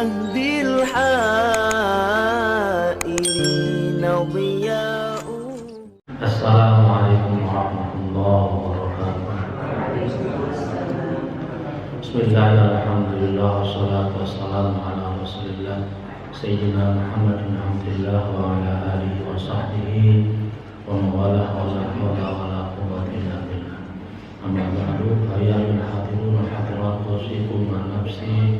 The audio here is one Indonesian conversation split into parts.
يهدي الحائرين ضياء. السلام عليكم ورحمة الله وبركاته. بسم الله الحمد لله والصلاة والسلام على رسول الله سيدنا محمد بن عبد الله وعلى آله وصحبه ومن والاه ولا حول ولا قوة إلا بالله. أما بعد فيا أيها الحاضرون والحاضرات أوصيكم ونفسي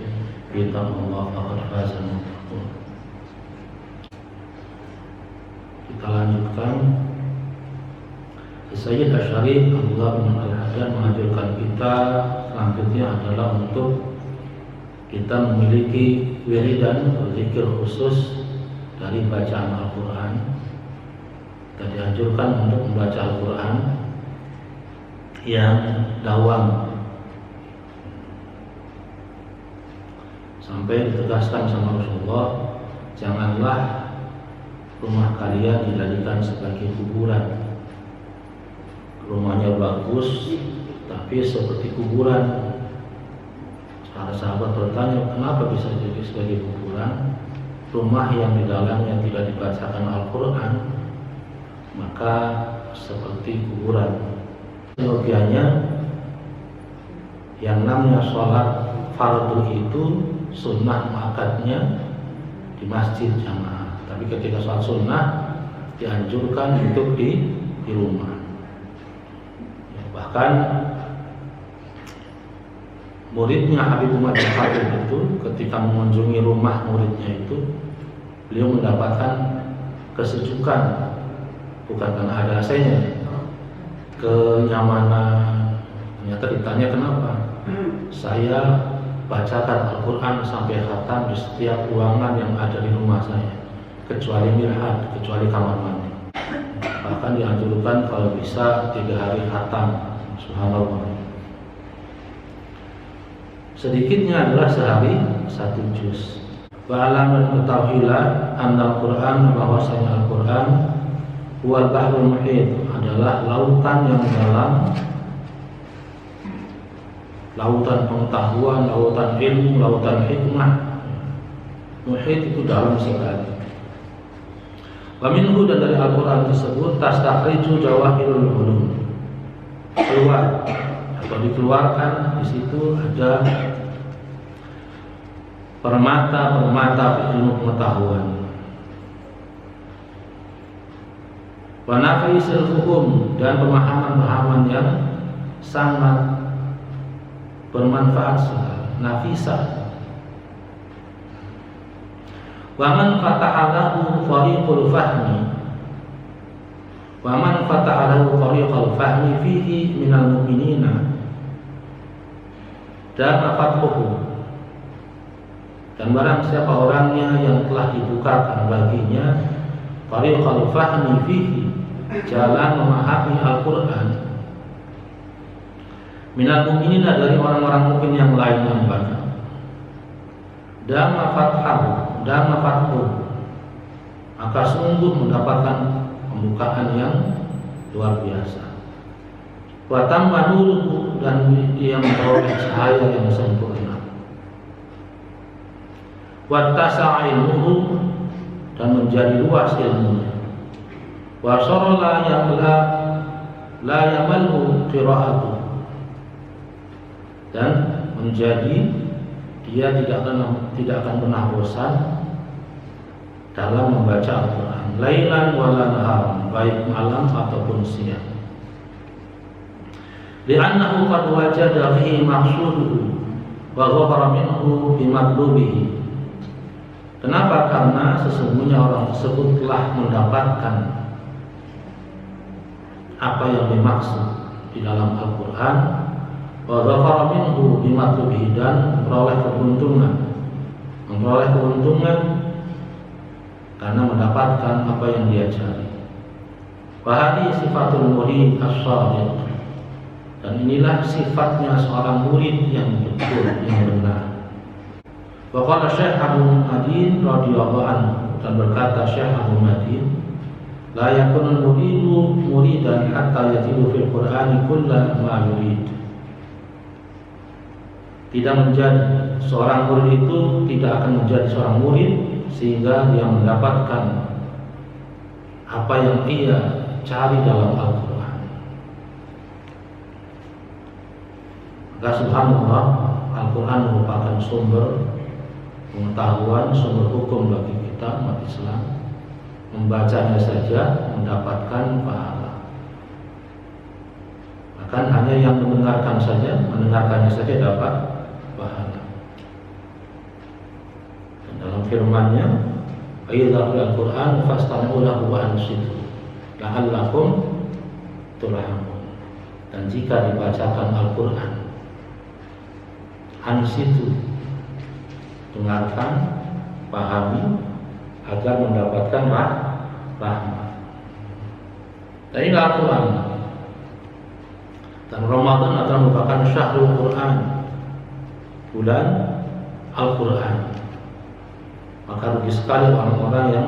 بتقوى الله فقد فاز المتقون. Kita lanjutkan. Sayyid Asy'ari Abdullah bin Al-Haddad mengajarkan kita selanjutnya adalah untuk kita memiliki wiridan atau zikir khusus dari bacaan Al-Quran. Kita dianjurkan untuk membaca Al-Quran yang dawam, sampai ditegaskan sama Rasulullah, janganlah rumah kalian dijadikan sebagai kuburan. Rumahnya bagus tapi seperti kuburan. Para sahabat bertanya, kenapa bisa jadi sebagai kuburan? Rumah yang di dalamnya tidak dibacakan Al-Quran maka seperti kuburan. Seyogianya yang namanya sholat fardu itu sunnah muakkadnya di masjid jamaah, tapi ketika sholat sunnah dianjurkan untuk di rumah. Bahkan muridnya Habib Umar bin Khattab itu ketika mengunjungi rumah muridnya itu, beliau mendapatkan kesejukan, bukan karena ada AC-nya, kenyamanan. Ternyata ditanya kenapa, saya bacakan Al-Quran sampai khatam di setiap ruangan yang ada di rumah saya, kecuali mirhad, kecuali kamar mandi. Bahkan dianjurkan kalau bisa 3 hari khatam. Subhanallah. Sedikitnya adalah sehari 1 juz. Wa'alam dan ketahuilah anna Al-Quran, bahwasanya Al-Quran huwal bahrul muhit, adalah lautan yang dalam, lautan pengetahuan, lautan ilmu, lautan hikmah. Muhit itu dalam sekali. Wa minhu, dan dari Al-Quran tersebut tastakhriju jawahirul ulum, keluar atau dikeluarkan, di situ ada permata-permata ilmu pengetahuan. Wa nafisul hukum, dan pemahaman-pemahaman yang sangat bermanfaat sekali, nafisah. Wa man fataha lahu tariqul fahmi, wa man fataha lahu tariqul fahmi fihi minal mu'minina, dan fathuhu, dan barang siapa orangnya yang telah dibukakan baginya tariqul fahmi fihi, jalan memahami Al-Quran, minal mu'minina, dari orang-orang mukmin yang lain yang banyak, dan fathu, maka sungguh mendapatkan pembukaan yang luar biasa. Wa tamma nuruhu, dan dia memperoleh cahaya yang sempurna. Wa tasa'a ilmuhu, dan menjadi luas ilmunya. Wa sarala yang la yamallu qira'atuhu, dan menjadi dia tidak akan pernah bosan dalam membaca Al-Quran, lailan wala nahar, baik malam ataupun siang. Li'annahu qad wajada fihi maqsuduhu wa ghafara minhu bimadlubihi. Kenapa? Karena sesungguhnya orang tersebut telah mendapatkan apa yang dimaksud di dalam Al-Quran, wa ghafara minhu bimadlubihi, dan memperoleh keuntungan karena mendapatkan apa yang dia cari. Wa hadhihi sifatul murid as-shadiq, dan inilah sifatnya seorang murid yang betul, yang benar. Wa qala Syekh Abu Madin radhiyallahu anhu, dan berkata Syekh Abu Madin, la yakunul muridu muridan hatta yajidu fil Qur'ani kulla ma yurid. tidak menjadi seorang murid itu tidak akan menjadi seorang murid sehingga dia mendapatkan apa yang ia cari dalam Al-Quran. Maka subhanallah, Al-Quran merupakan sumber pengetahuan, sumber hukum bagi kita umat Islam. Membacanya saja mendapatkan pahala. Bahkan hanya yang mendengarkannya saja dapat pahala. Dan dalam firman-Nya, "Idza quri'al Qur'an fastami'u lahu wa ansitu la'allakum turhamun." Dan jika dibacakan Al-Qur'an, ansitu, dengarkan, pahami agar mendapatkan rahmat. Dan ini Al-Quran. Dan Ramadan adalah merupakan syahrul Quran, bulan Al-Quran. Maka rugi sekali orang-orang yang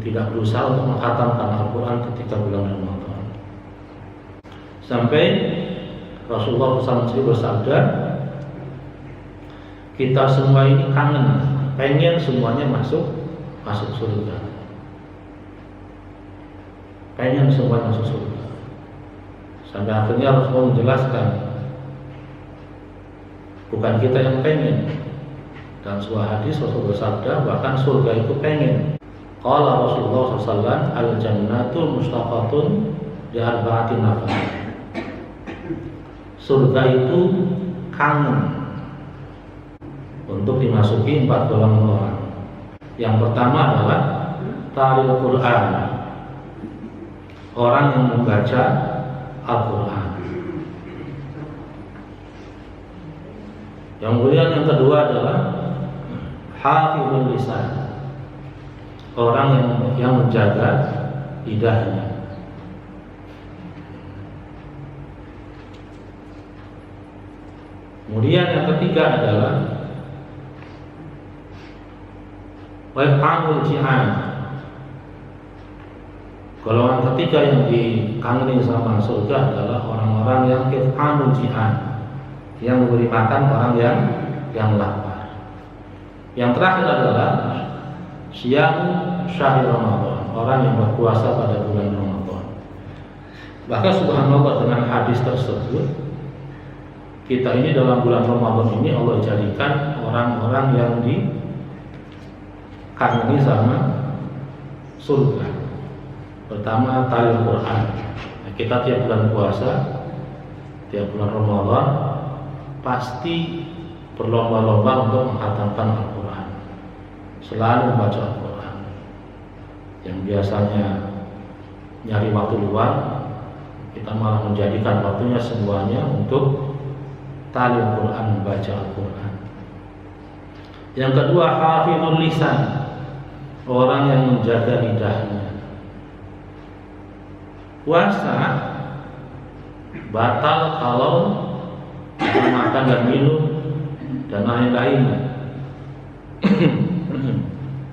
tidak berusaha untuk menghatamkan Al-Quran ketika bulan Ramadan. Sampai Rasulullah SAW bersabda, kita semua ini kangen, pengen semuanya masuk surga. Pengen semuanya masuk surga. Sampai akhirnya Rasulullah menjelaskan, bukan kita yang pengen. Dan sebuah hadis Rasulullah bersabda, bahkan surga itu pengen. Qala Rasulullah SAW, al-jannatu mustaqatun di arba'ati nafar. Surga itu kangen untuk dimasuki 4 golongan orang. Yang pertama adalah talil Quran, orang yang membaca Al-Quran. Yang kemudian yang kedua adalah hafizul lisan, orang yang menjaga lidahnya. Kemudian yang ketiga adalah wa'amul jihad. Golongan ketiga yang dikangeni sama surga adalah orang-orang yang wa'amul jihad, yang memberi makan orang yang lapar. Yang terakhir adalah siyam syahr Ramadan, orang yang berpuasa pada bulan Ramadan. Bahkan subhanallah, dengan hadis tersebut, kita ini dalam bulan Ramadan ini Allah jadikan orang-orang yang dikangeni sama surga. Pertama, talil Quran. Kita tiap bulan puasa, tiap bulan Ramadan pasti berlomba-lomba untuk menghatamkan Al-Quran, selalu membaca Al-Quran. Yang biasanya nyari waktu luang, kita malah menjadikan waktunya semuanya untuk talil Quran, membaca Al-Quran. Yang kedua, hafizul lisan, orang yang menjaga lidahnya. Puasa batal kalau makan dan minum dan lain-lainnya.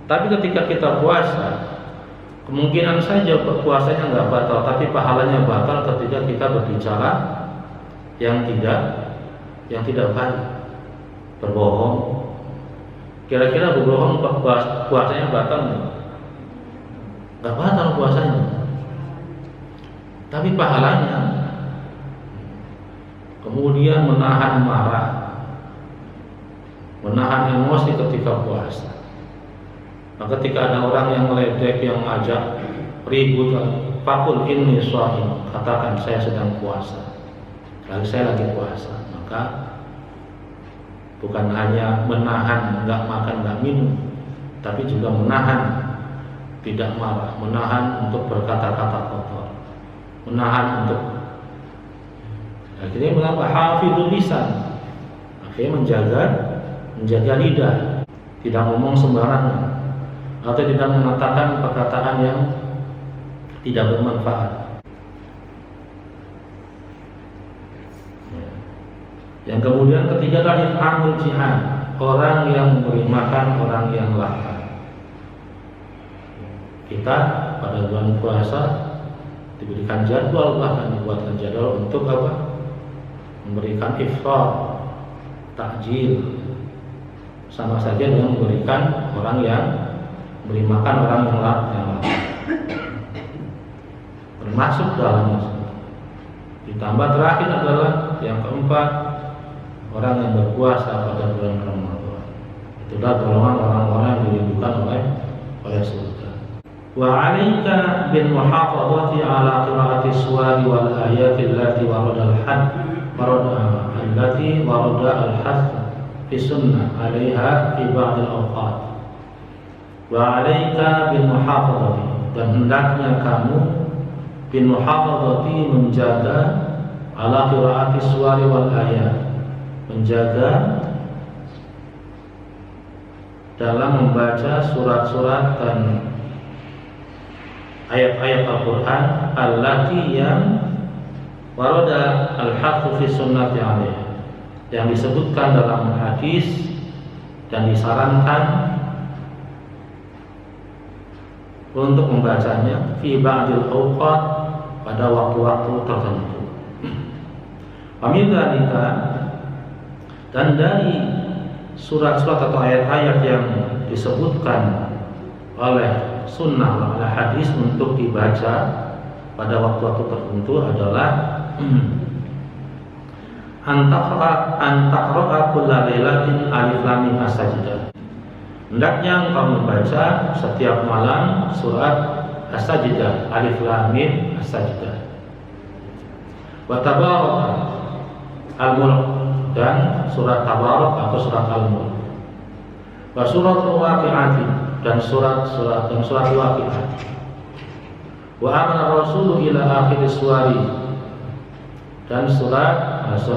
Tapi ketika kita puasa, kemungkinan saja puasanya nggak batal, tapi pahalanya batal ketika kita berbicara yang tidak baik, berbohong. Kira-kira berbohong puasanya batal nggak? Nggak batal puasanya, tapi pahalanya. Kemudian menahan marah, menahan emosi ketika puasa. Nah, ketika ada orang yang meledek, yang ngajak ribut, fakul inni shaim, katakan saya sedang puasa, saya lagi puasa. Maka bukan hanya menahan nggak makan nggak minum, tapi juga menahan tidak marah, menahan untuk berkata-kata kotor, menahan untuk akhirnya mengapa hafizul lisan, akhirnya menjaga lidah, tidak ngomong sembarangan atau tidak mengatakan perkataan yang tidak bermanfaat. Yang kemudian ketiga adalah if'amul jihad, orang yang memberi makan orang yang lapar. Kita pada bulan puasa diberikan jadwal, bahkan dibuatkan jadwal untuk apa? Memberikan iftar takjil, sama saja dengan memberikan orang yang beri makan orang yang lapar. Termasuk dalamnya. Ditambah terakhir adalah yang keempat, orang yang berpuasa pada bulan Ramadan. Itulah golongan orang-orang yang dirindukan oleh surga. Wa 'alaika bil muhafazati 'ala qira'ati suwari wal ayati allati warada al-hadd fi sunnah 'alaiha fi ba'd al-awqat. Wa 'alaika bil muhafazati, dan hendaknya kamu bin muhafazati menjaga ala qira'ati suwari wal ayat, menjaga dalam membaca surat-surat dan ayat-ayat Al-Quran allati yang warada al-haqqu fi sunnati alaiha, yang disebutkan dalam hadis dan disarankan untuk membacanya fi ba'dil awqat, pada waktu-waktu tertentu. Amin dzalika, dan dari surat-surat atau ayat-ayat yang disebutkan oleh sunnah, oleh hadis untuk dibaca pada waktu-waktu tertentu adalah antaqra'a kulla lailatin alif lam mim as-sajdah. Hendaknya engkau membaca setiap malam surat as-sajdah, alif lam mim as-sajdah. Wa tabaraka al-mulk, dan surat tabarak atau surat al-mulk. Wa surat al-waqi'ah, dan surat waqi'ah. Wa amana rasulu ila akhir suwari, dan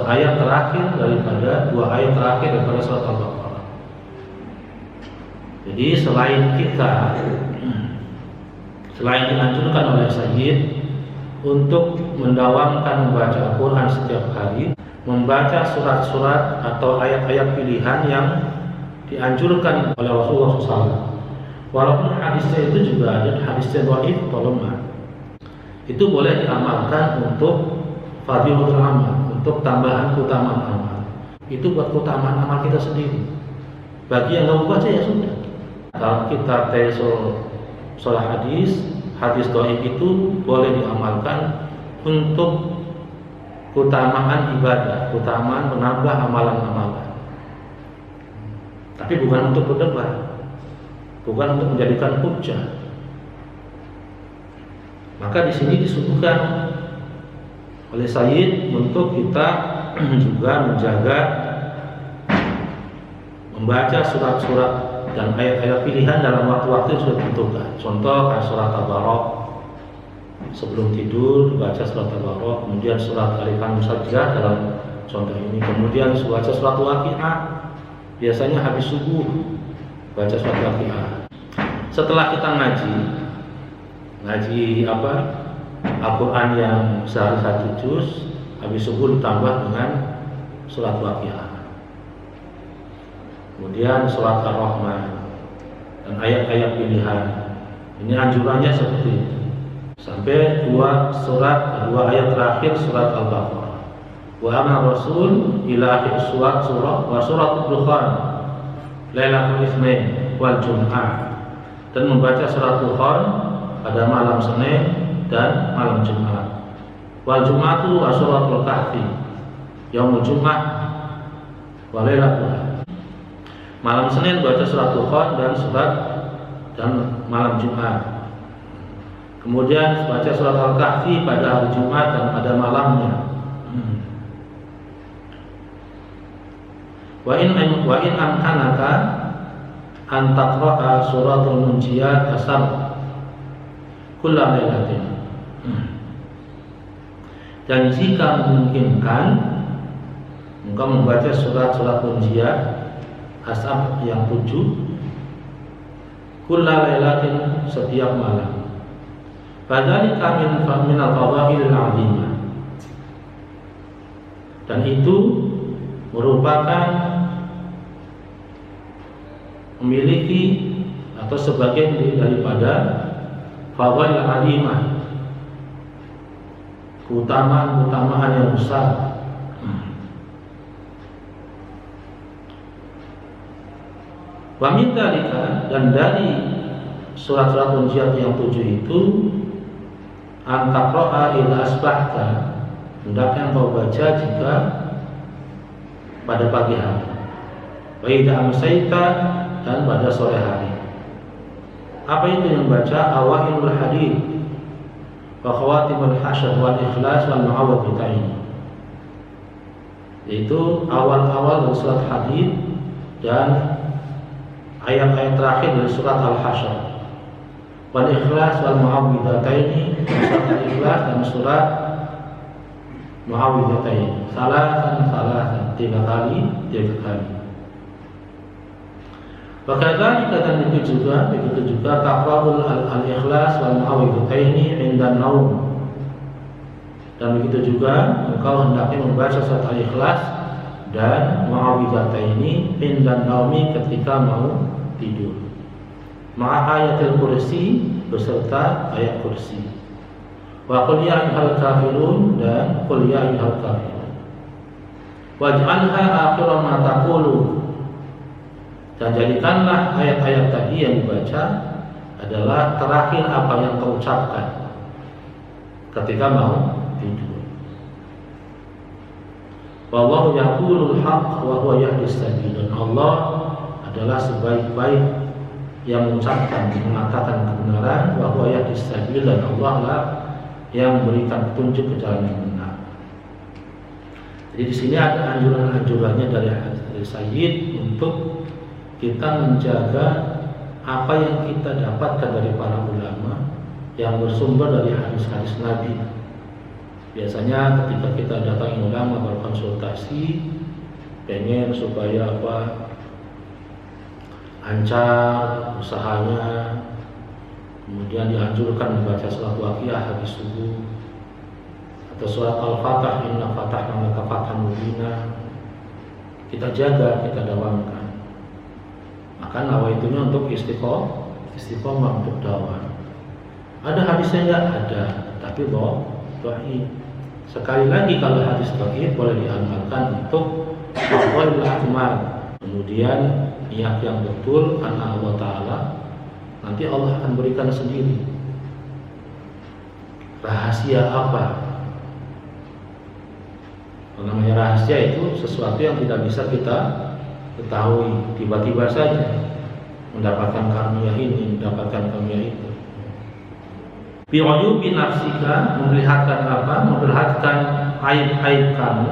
ayat terakhir daripada dua ayat terakhir daripada surat Al-Baqarah. Jadi selain dianjurkan oleh Sayyid untuk mendawamkan membaca Al-Quran setiap hari, membaca surat-surat atau ayat-ayat pilihan yang dianjurkan oleh Rasulullah SAW. Walaupun hadisnya itu juga ada hadisnya dhaif atau lemah, itu boleh diamalkan untuk fadhilatul amal, untuk tambahan keutamaan amal. Itu buat keutamaan amal kita sendiri. Bagi yang nggak membaca ya sudah. Dalam kitab Solah hadis dhaif itu boleh diamalkan untuk keutamaan ibadah, keutamaan menambah amalan-amalan. Tapi bukan untuk berdebat, bukan untuk menjadikan hujjah. Maka di sini disuguhkan oleh Sayyid untuk kita juga menjaga membaca surat-surat dan ayat-ayat pilihan dalam waktu-waktu yang sudah ditentukan. Contoh surat Tabarak, sebelum tidur baca surat Tabarak, kemudian surat Alif Lam Mim Sajdah dalam contoh ini, kemudian baca surat Waqi'ah, biasanya habis subuh baca surat Waqi'ah. Setelah kita ngaji Al-Quran yang sehari 1 juz, habis subuh ditambah dengan surat Waqi'ah, kemudian surat Ar-Rahman dan ayat-ayat pilihan. Ini anjurannya seperti itu sampai dua ayat terakhir surat Al-Baqarah. Wa amana rasul ila akhir surah wa surat Dukhan Lailatul Itsnain wal Jum'ah, dan membaca surat Dukhan pada malam Senin dan malam Jumat. Wal Jum'atu wa suratul Kahfi yaumul Jum'ah wa Lailatul. Malam Senin baca surat Dukhan dan malam Jumat. Kemudian baca surat Al-Kahfi pada hari Jumat dan pada malamnya. Wa in amkanaka an taqra'a suratul Munjiyat asar kulla lailatin. Dan jika memungkinkan engkau membaca surat-surat Munjiyat Asab yang 7 kulla lailatin, setiap malam. Fadzalika min al-fadhailil 'azimah, dan itu merupakan memiliki atau sebagian daripada fadhail 'azimah, keutamaan yang besar. Wa min dzalika, dan dari surat-surat unjiat yang 7 itu, antaqra'a ila asbahta, hendaknya engkau baca jika pada pagi hari, wa idza amsayta, dan pada sore hari. Apa itu yang baca? Awailul hadid wa khawatimul hasyr wal ikhlas wal mu'awwidhatain, yaitu awal-awal dari surat hadid dan ayat-ayat terakhir dari surat Al-Hasyr, wal ikhlas wal mu'awwidhatain, surat Al-Ikhlas dan surat Mu'awwidhatain, salasan, 3 kali. Wakadzalika, dan begitu juga taqra'ul al-ikhlas wal mu'awwidhatain 'inda naum, dan begitu juga engkau hendaknya membaca surat Al-Ikhlas dan mu'awwidhataini 'inda naumi, ketika mau tidur, ayatil kursi, beserta ayat kursi, wa qul ya ayyuhal kafirun, dan qul ya ayyuhal kafirun, waj'alha akhira ma taqulu, dan jadikanlah ayat-ayat tadi yang dibaca adalah terakhir apa yang kau ucapkan ketika mau tidur. Wallahu yaqulul haqq wa huwa yahdis sabil, dan Allah adalah sebaik-baik yang mengatakan kebenaran, wa huwa yahdis sabil, dan Allah lah yang memberikan petunjuk ke jalan yang benar. Jadi di sini ada anjuran-anjurannya dari Sayyid untuk kita menjaga apa yang kita dapatkan dari para ulama yang bersumber dari hadis-hadis Nabi. Biasanya ketika kita datangi ulama berkonsultasi, pengen supaya lancar usahanya, kemudian dianjurkan membaca surat Waqiah habis subuh, atau surat Al-Fatah, inna fatahna laka fathan mubina. Kita jaga, kita dawamkan. Maka nawaitunya untuk istiqomah untuk dakwah. Ada hadisnya enggak? Ada, tapi dhaif. Sekali lagi, kalau hadis dhaif boleh diamalkan untuk fardhul a'mal. Kemudian niat yang betul karena Allah Ta'ala, nanti Allah akan berikan sendiri. Rahasia apa? Namanya rahasia itu sesuatu yang tidak bisa kita ketahui tiba-tiba saja, mendapatkan karunia ini, mendapatkan karunia itu. Bi'uyubi nafsika, memperlihatkan apa? Memperlihatkan aib-aib kamu.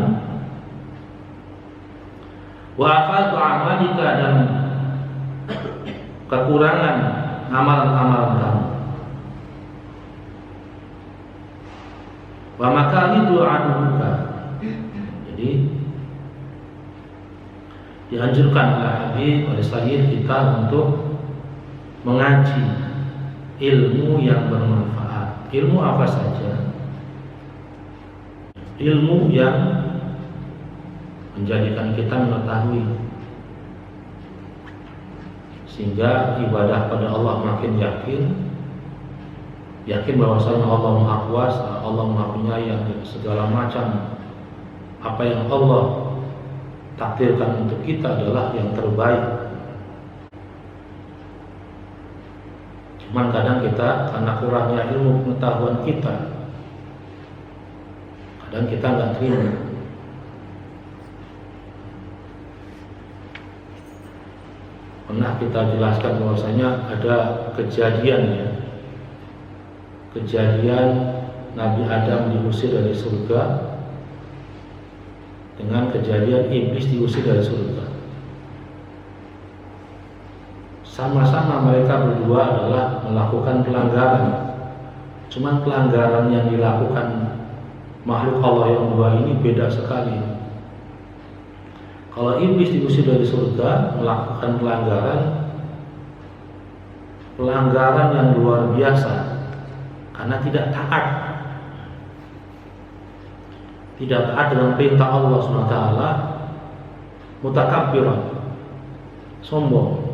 Wa afatu amalika, dan kekurangan amalan-amalan kamu. Wa makalidu anuka, jadi dianjurkan oleh Habib, oleh Sayyid kita untuk mengaji ilmu yang bermanfaat. Ilmu apa saja? Ilmu yang menjadikan kita mengetahui, sehingga ibadah pada Allah makin yakin bahwasanya Allah Maha Kuasa, Allah Maha Penyayang, dan segala macam apa yang Allah takdirkan untuk kita adalah yang terbaik. Cuman kadang kita karena kurangnya ilmu pengetahuan kita, kadang kita nggak terima. Pernah kita jelaskan bahwasanya ada kejadian Nabi Adam diusir dari surga dengan kejadian iblis diusir dari surga. Sama-sama mereka berdua adalah melakukan pelanggaran. Cuman pelanggaran yang dilakukan makhluk Allah yang dua ini beda sekali. Kalau iblis diusir dari surga melakukan pelanggaran yang luar biasa, karena tidak taat dengan perintah Allah SWT, mutakabbiran, sombong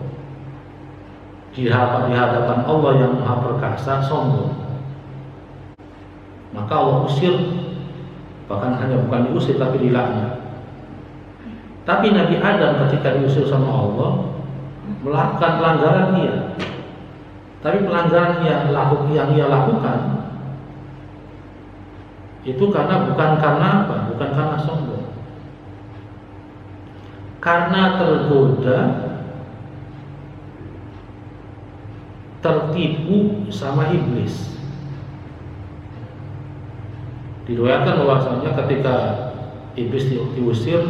di hadapan Allah yang Maha Perkasa, sombong. Maka Allah usir, bahkan hanya bukan diusir tapi dilaknat. Tapi Nabi Adam ketika diusir sama Allah, melakukan pelanggaran iya. Tapi pelanggaran yang ia lakukan itu bukan karena apa? Bukan karena sombong. Karena tergoda, tertipu sama iblis. Diriwayatkan bahwasanya ketika iblis diusir,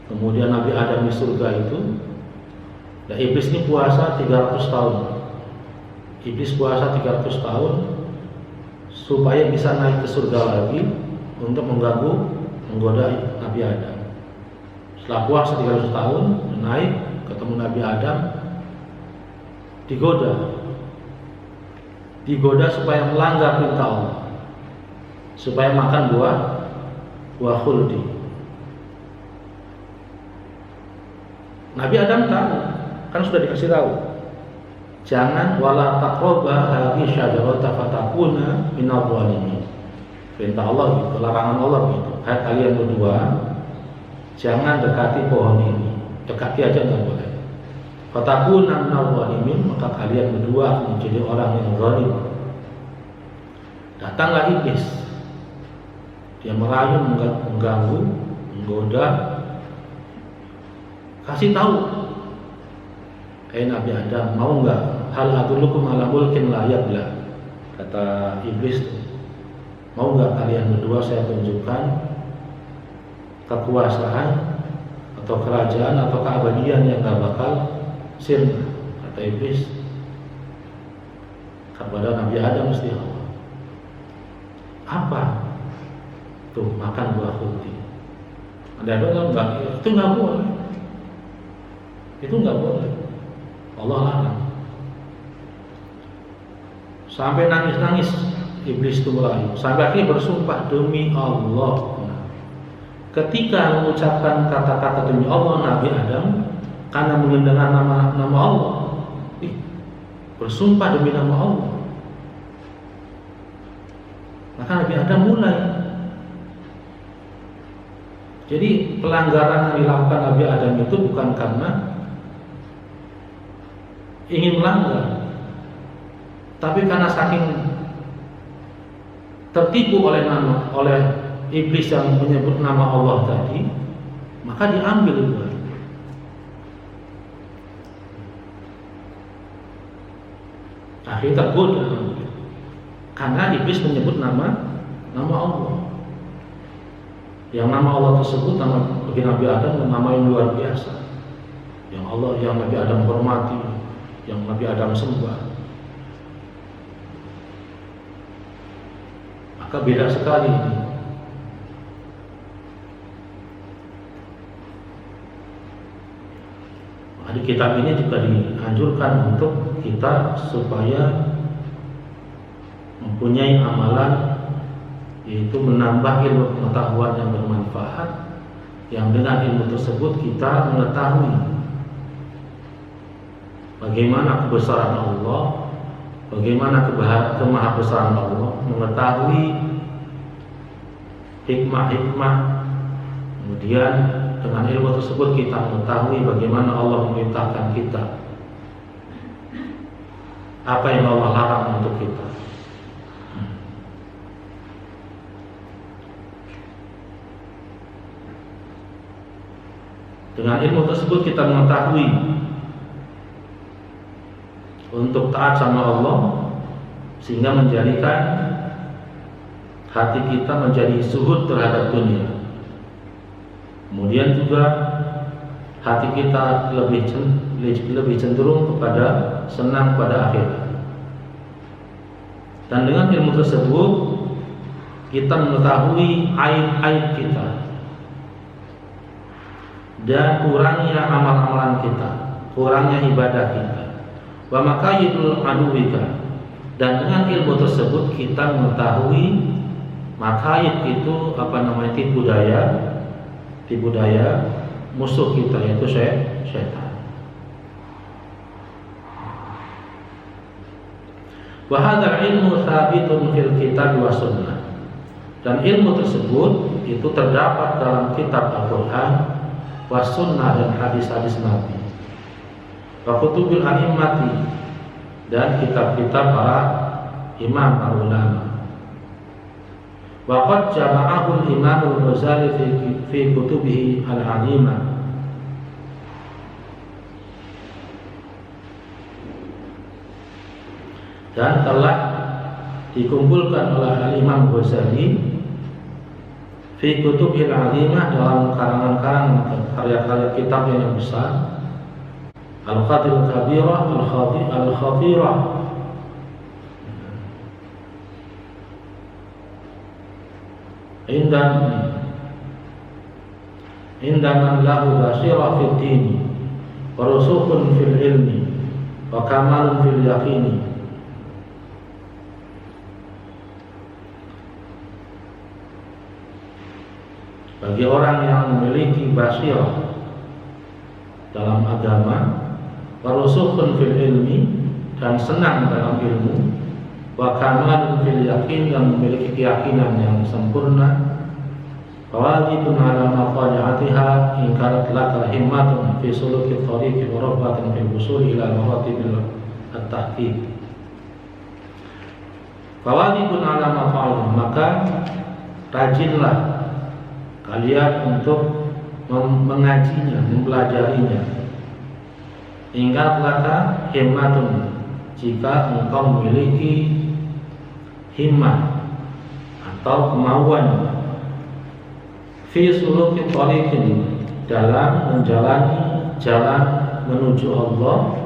kemudian Nabi Adam di surga itu, dan iblis ini puasa 300 tahun. Iblis puasa 300 tahun supaya bisa naik ke surga lagi untuk menggoda Nabi Adam. Setelah puasa 300 tahun, naik ketemu Nabi Adam, digoda supaya melanggar perintah Allah, supaya makan buah khuldi. Nabi Adam tahu, kan sudah dikasih tahu, jangan wala taqraba hadhihi syajarata fatakuna minadh dhalimin. Perintah Allah gitu, larangan Allah gitu. Hai kalian berdua, jangan dekati pohon ini. Dekati aja nggak boleh. Fatakuna minadh dhalimin, maka kalian berdua akan menjadi orang yang zalim. Datanglah iblis. Dia merayu, mengganggu, menggoda, kasih tahu, Nabi Adam, mau nggak hal adullukum ala mulkin la yabla? Kata iblis, mau nggak kalian berdua saya tunjukkan kekuasaan atau kerajaan atau keabadian yang nggak bakal sirna? Kata iblis kepada Nabi Adam mesti apa? Tuh makan buah khuldi. Ada enggak? Itu nggak boleh. Itu nggak boleh. Allah larang. Sampai nangis-nangis iblis itu mulai. Sampai akhirnya bersumpah demi Allah. Ketika mengucapkan kata-kata demi Allah, Nabi Adam karena mendengar nama Allah, bersumpah demi nama Allah. Maka Nabi Adam mulai. Jadi pelanggaran yang dilakukan Nabi Adam itu bukan karena ingin melanggar, tapi karena saking tertipu oleh iblis yang menyebut nama Allah tadi, maka diambil itu. Akhirnya tergoda karena iblis menyebut nama Allah. Yang nama Allah tersebut bagi Nabi Adam nama yang luar biasa, yang Nabi Adam hormati, yang Nabi Adam sembah. Maka beda sekali ini. Di kitab ini juga dianjurkan untuk kita supaya mempunyai amalan, yaitu menambah ilmu pengetahuan yang bermanfaat, yang dengan ilmu tersebut kita mengetahui bagaimana kebesaran Allah, bagaimana kemahabesaran Allah, mengetahui hikmah-hikmah. Kemudian dengan ilmu tersebut kita mengetahui bagaimana Allah memerintahkan kita, apa yang Allah larang untuk kita. Dengan ilmu tersebut kita mengetahui untuk taat sama Allah, sehingga menjadikan hati kita menjadi zuhud terhadap dunia. Kemudian juga hati kita lebih cenderung kepada senang pada akhirat. Dan dengan ilmu tersebut kita mengetahui aib-aib kita dan kurangnya amal-amalan kita, kurangnya ibadah kita. Wa makayidul aduwika, dan dengan ilmu tersebut kita mengetahui makayid itu tipu daya musuh kita, yaitu syaitan. Wa hadzal ilmu tsabitun fil kitab wa sunnah, dan ilmu tersebut itu terdapat dalam kitab Al-Qur'an was sunnah dan hadis-hadis Nabi, wa kutubil a'immati dan kitab-kitab para imam, para ulama. Wa qad jama'ahu al-Imam al-Ghazali fi kutubihi al-'azimah. Dan telah dikumpulkan oleh Al-Imam Ghazali fi kutubil azimah dalam karangan-karangan karya-karya kitab yang besar, Al-Qadir Kabirah, Al-Khatirah, indaman lahu basirah fid dini wa rusukhun fil ilmi wa kamalun fil yaqini. Bagi orang yang memiliki basirah dalam agama, warusukhun fil ilmi dan senang dalam ilmu, wa kamalun fil yakin dan memiliki keyakinan yang sempurna, wajibun ala maqali'atiha in kanat laka himmatun fi suluki thariqi wa rabbatun fi wusuli ila maratibil at-tahqiq. Wajibun ala maqali'atiha, maka rajinlah kalian untuk mengajinya, mempelajarinya. Ingatlah himmatun, jika engkau memiliki himmah atau kemauan, fi suluki thariqin, dalam menjalani jalan menuju Allah,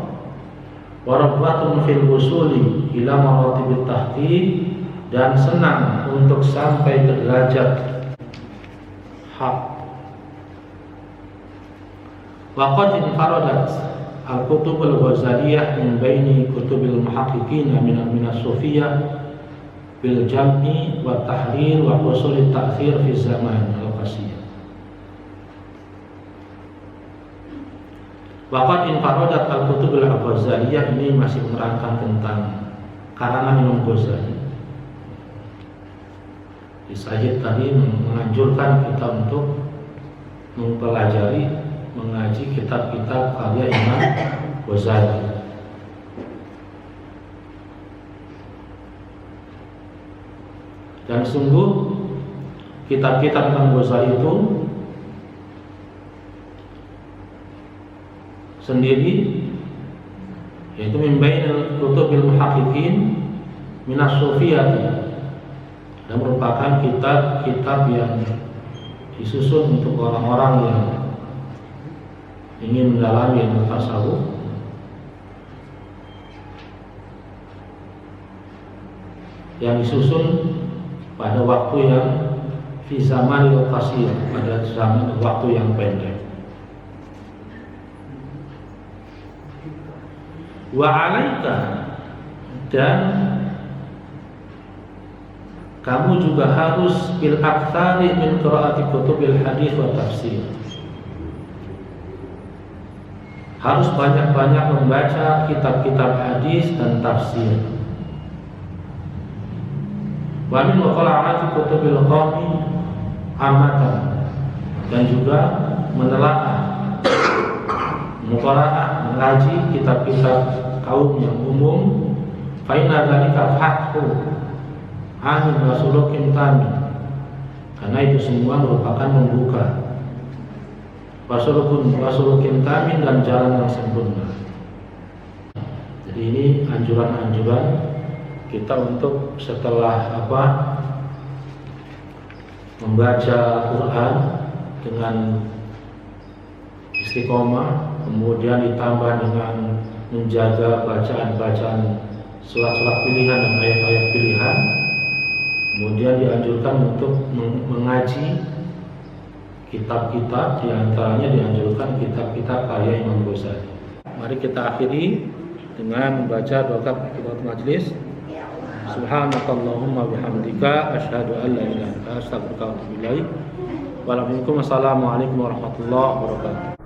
wa rabbatun fil wusuli ila maratibit tahqiq, dan senang untuk sampai ke derajat hak. Waqad infaradat al-kutub al-Ghazaliyah min baini kutubil muhaqqiqin min as-sufiyah bil jam'i wa tahrir wa husul at-ta'thir fi zaman al-qasiyah. Waqad infaradat al-kutub al-Ghazaliyah, ini masih menerangkan tentang karangan Imam Ghazali. Syahid tadi menganjurkan kita untuk mempelajari, mengaji kitab-kitab karya Imam Ghazali. Dan sungguh kitab-kitab Imam Ghazali itu sendiri, yaitu min bainal kutubil muhaqqiqin min as-sufiyah, dan merupakan kitab-kitab yang disusun untuk orang-orang yang ingin mendalami ilmu tasawuf, yang disusun pada waktu yang fi zamanil qasir, pada zaman waktu yang pendek. Wa 'alaika, dan kamu juga harus bil aktsari min qiraati kutubil hadis wa tafsir, harus banyak-banyak membaca kitab-kitab hadis dan tafsir. Wa min muqala'ati kutubil qawmi amatan, dan juga menelaah, muqala'ah, mengaji kitab-kitab kaum yang umum. Fa inna dzalika fathu amin wasulukin tami, karena itu semua merupakan membuka wasulukin tami, dan jalan yang sempurna. Jadi ini anjuran-anjuran kita untuk setelah membaca Quran dengan istiqomah, kemudian ditambah dengan menjaga bacaan-bacaan surat-surat pilihan dan ayat-ayat pilihan. Kemudian dianjurkan untuk mengaji kitab-kitab, diantaranya dianjurkan kitab-kitab karya Imam Ghazali. Mari kita akhiri dengan membaca doa kafaratul majlis. Subhanakallahumma bihamdika asyhadu an la ilaha illa anta astaghfiruka wa atubu ilaik. Wassalamualaikum warahmatullahi wabarakatuh.